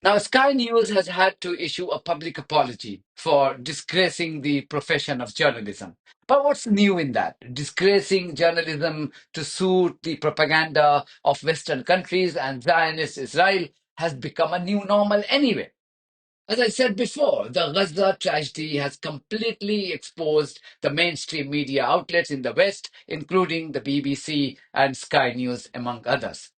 Now, Sky News has had to issue a public apology for disgracing the profession of journalism. But what's new in that? Disgracing journalism to suit the propaganda of Western countries and Zionist Israel has become a new normal anyway. As I said before, the Gaza tragedy has completely exposed the mainstream media outlets in the West, including the BBC and Sky News, among others.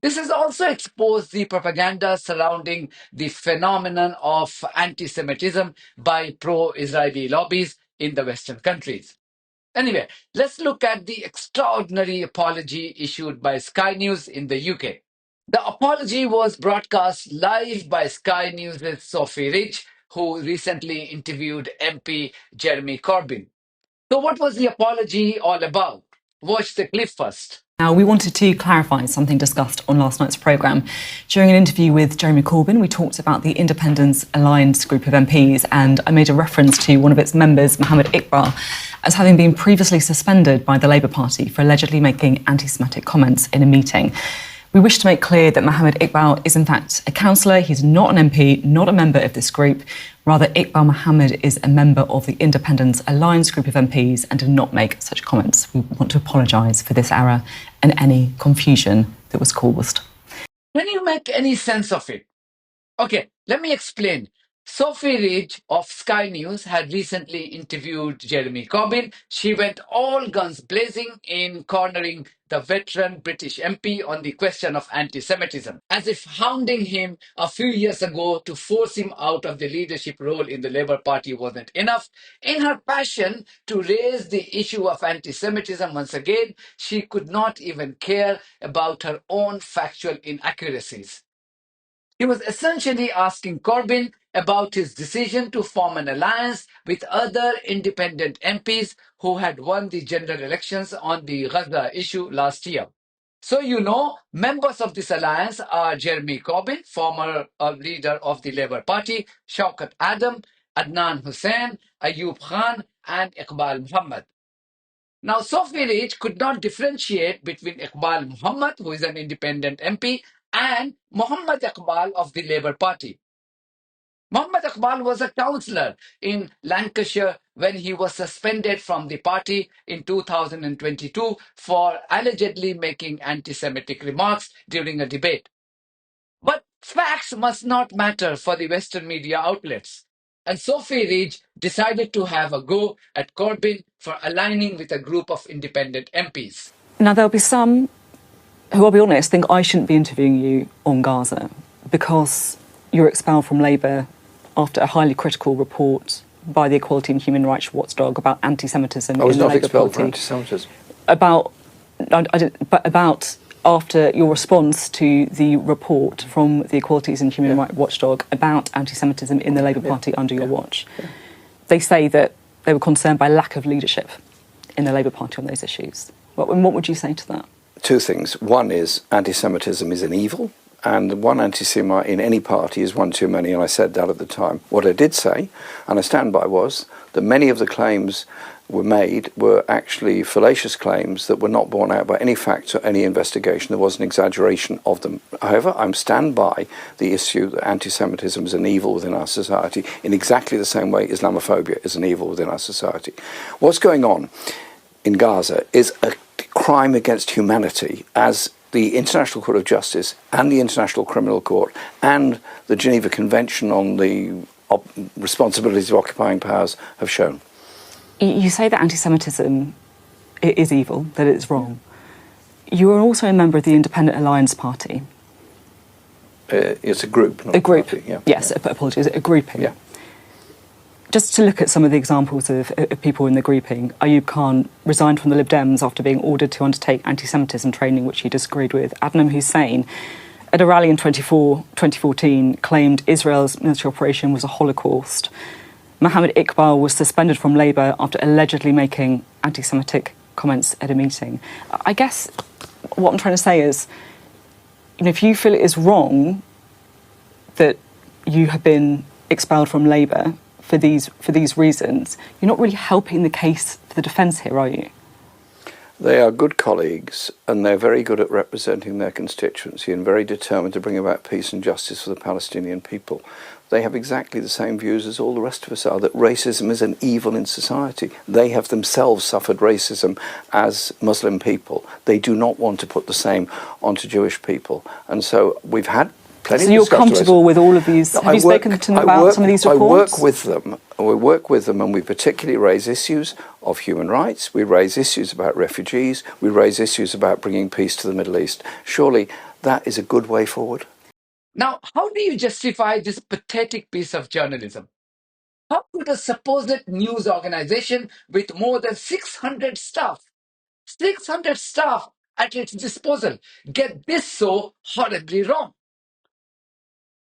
This has also exposed the propaganda surrounding the phenomenon of anti Semitism by pro Israeli lobbies in the Western countries. Anyway, let's look at the extraordinary apology issued by Sky News in the UK. The apology was broadcast live by Sky News' Sophy Ridge, who recently interviewed MP Jeremy Corbyn. So, what was the apology all about? Watch the clip first. Now, we wanted to clarify something discussed on last night's programme. During an interview with Jeremy Corbyn, we talked about the Independence Alliance group of MPs, and I made a reference to one of its members, Mohammed Iqbal, as having been previously suspended by the Labour Party for allegedly making anti-Semitic comments in a meeting. We wish to make clear that Mohammed Iqbal is in fact a councillor. He's not an MP, not a member of this group. Rather, Iqbal Mohamed is a member of the Independence Alliance group of MPs and did not make such comments. We want to apologise for this error and any confusion that was caused. Can you make any sense of it? Okay, let me explain. Sophy Ridge of Sky News had recently interviewed Jeremy Corbyn. She went all guns blazing in cornering the veteran British MP on the question of anti-Semitism, as if hounding him a few years ago to force him out of the leadership role in the Labour Party wasn't enough. In her passion to raise the issue of anti-Semitism once again, she could not even care about her own factual inaccuracies. He was essentially asking Corbyn about his decision to form an alliance with other independent MPs who had won the general elections on the Gaza issue last year. So, members of this alliance are Jeremy Corbyn, former leader of the Labour Party, Shaukat Adam, Adnan Hussain, Ayub Khan, and Iqbal Mohamed. Now, Sophy Ridge could not differentiate between Iqbal Mohamed, who is an independent MP, and Mohammed Iqbal of the Labour Party. Mohammed Iqbal was a councillor in Lancashire when he was suspended from the party in 2022 for allegedly making anti-Semitic remarks during a debate. But facts must not matter for the Western media outlets. And Sophy Ridge decided to have a go at Corbyn for aligning with a group of independent MPs. Now, there'll be some who, I'll be honest, think I shouldn't be interviewing you on Gaza because you're expelled from Labour after a highly critical report by the Equality and Human Rights Watchdog about anti-Semitism I was in the not Labour expelled for Party. anti-Semitism. About after your response to the report from the Equalities and Human Rights Watchdog about anti-Semitism in the Labour Party under your watch. They say that they were concerned by lack of leadership in the Labour Party on those issues. What would you say to that? Two things. One is anti-Semitism is an evil, and one anti-Semite in any party is one too many, and I said that at the time. What I did say, and I stand by, was that many of the claims were made were actually fallacious claims that were not borne out by any facts or any investigation. There was an exaggeration of them. However, I stand by the issue that anti-Semitism is an evil within our society in exactly the same way Islamophobia is an evil within our society. What's going on in Gaza is a crime against humanity, as the International Court of Justice and the International Criminal Court and the Geneva Convention on the responsibilities of occupying powers have shown. You say that anti-Semitism is evil, that it's wrong. You are also a member of the Independent Alliance Party. It's a group, not a group, party, yeah. Yes, apologies, a grouping. Yeah. Just to look at some of the examples of people in the grouping, Ayub Khan resigned from the Lib Dems after being ordered to undertake anti-Semitism training, which he disagreed with. Adnan Hussain, at a rally in 2014, claimed Israel's military operation was a Holocaust. Mohammed Iqbal was suspended from Labour after allegedly making anti-Semitic comments at a meeting. I guess what I'm trying to say is, if you feel it is wrong that you have been expelled from Labour for these reasons, you're not really helping the case for the defence here, are you? They are good colleagues, and they're very good at representing their constituency and very determined to bring about peace and justice for the Palestinian people. They have exactly the same views as all the rest of us are, that racism is an evil in society. They have themselves suffered racism as Muslim people. They do not want to put the same onto Jewish people. And so we've had plenty of discussions. So you're comfortable with all of these? Have you spoken to them about some of these reports? I work with them. We work with them, and we particularly raise issues of human rights. We raise issues about refugees. We raise issues about bringing peace to the Middle East. Surely that is a good way forward. Now, how do you justify this pathetic piece of journalism? How could a supposed news organization with more than 600 staff at its disposal get this so horribly wrong?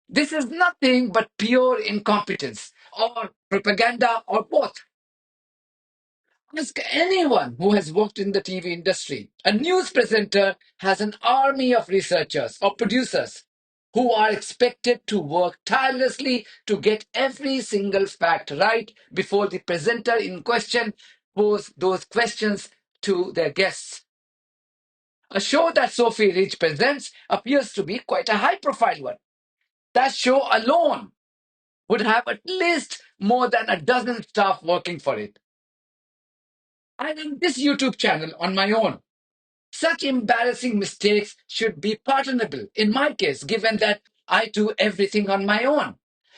This is nothing but pure incompetence or propaganda or both. Ask anyone who has worked in the TV industry. A news presenter has an army of researchers or producers who are expected to work tirelessly to get every single fact right before the presenter in question poses those questions to their guests. A show that Sophy Ridge presents appears to be quite a high-profile one. That show alone would have at least more than a dozen staff working for it. I run this YouTube channel on my own. Such embarrassing mistakes should be pardonable in my case, given that I do everything on my own.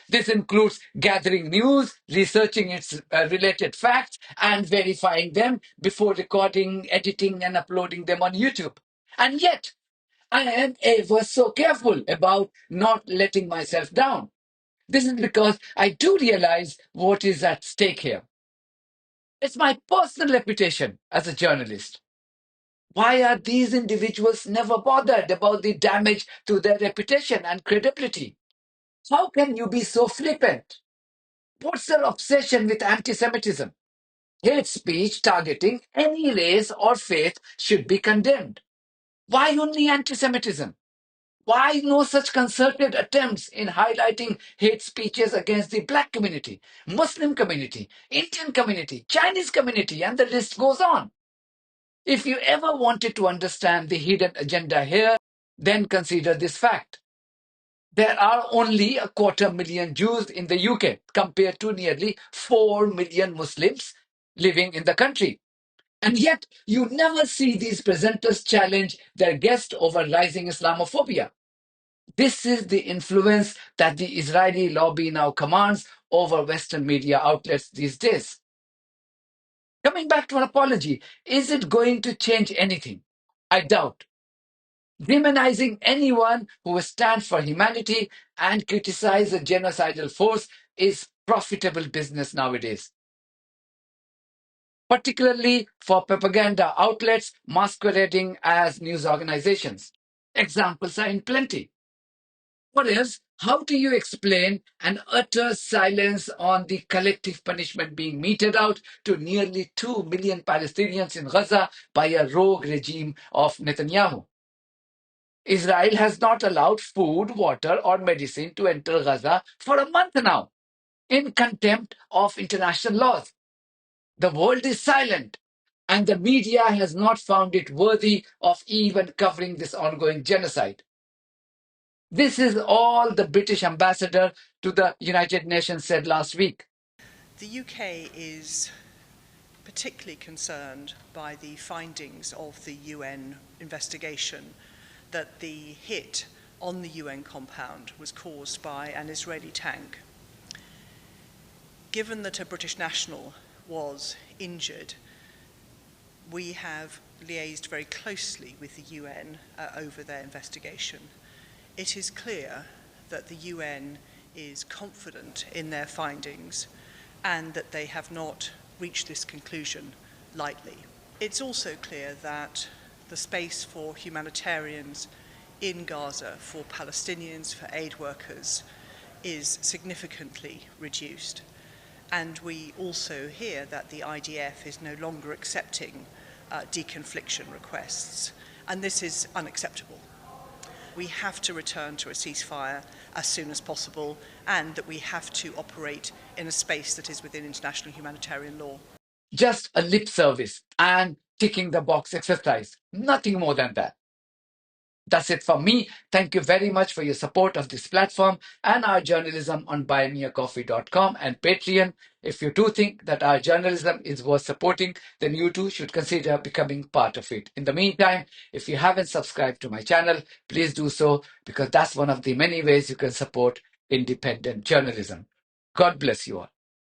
This includes gathering news, researching its related facts, and verifying them before recording, editing, and uploading them on YouTube. And yet, I am ever so careful about not letting myself down. This is because I do realize what is at stake here. It's my personal reputation as a journalist. Why are these individuals never bothered about the damage to their reputation and credibility? How can you be so flippant? What's their obsession with antisemitism? Hate speech targeting any race or faith should be condemned. Why only antisemitism? Why no such concerted attempts in highlighting hate speeches against the Black community, Muslim community, Indian community, Chinese community, and the list goes on? If you ever wanted to understand the hidden agenda here, then consider this fact. There are only 250,000 Jews in the UK compared to nearly 4 million Muslims living in the country. And yet, you never see these presenters challenge their guests over rising Islamophobia. This is the influence that the Israeli lobby now commands over Western media outlets these days. Coming back to an apology, is it going to change anything? I doubt. Demonizing anyone who stands for humanity and criticize a genocidal force is profitable business nowadays, particularly for propaganda outlets masquerading as news organizations. Examples are in plenty. What else? How do you explain an utter silence on the collective punishment being meted out to nearly 2 million Palestinians in Gaza by a rogue regime of Netanyahu? Israel has not allowed food, water, or medicine to enter Gaza for a month now, in contempt of international laws. The world is silent, and the media has not found it worthy of even covering this ongoing genocide. This is all the British ambassador to the United Nations said last week. The UK is particularly concerned by the findings of the UN investigation that the hit on the UN compound was caused by an Israeli tank. Given that a British national was injured, we have liaised very closely with the UN over their investigation. It is clear that the UN is confident in their findings and that they have not reached this conclusion lightly. It's also clear that the space for humanitarians in Gaza, for Palestinians, for aid workers, is significantly reduced. And we also hear that the IDF is no longer accepting deconfliction requests, and this is unacceptable. We have to return to a ceasefire as soon as possible, and that we have to operate in a space that is within international humanitarian law. Just a lip service and ticking the box exercise. Nothing more than that. That's it from me. Thank you very much for your support of this platform and our journalism on buymeacoffee.com and Patreon. If you do think that our journalism is worth supporting, then you too should consider becoming part of it. In the meantime, if you haven't subscribed to my channel, please do so, because that's one of the many ways you can support independent journalism. God bless you all.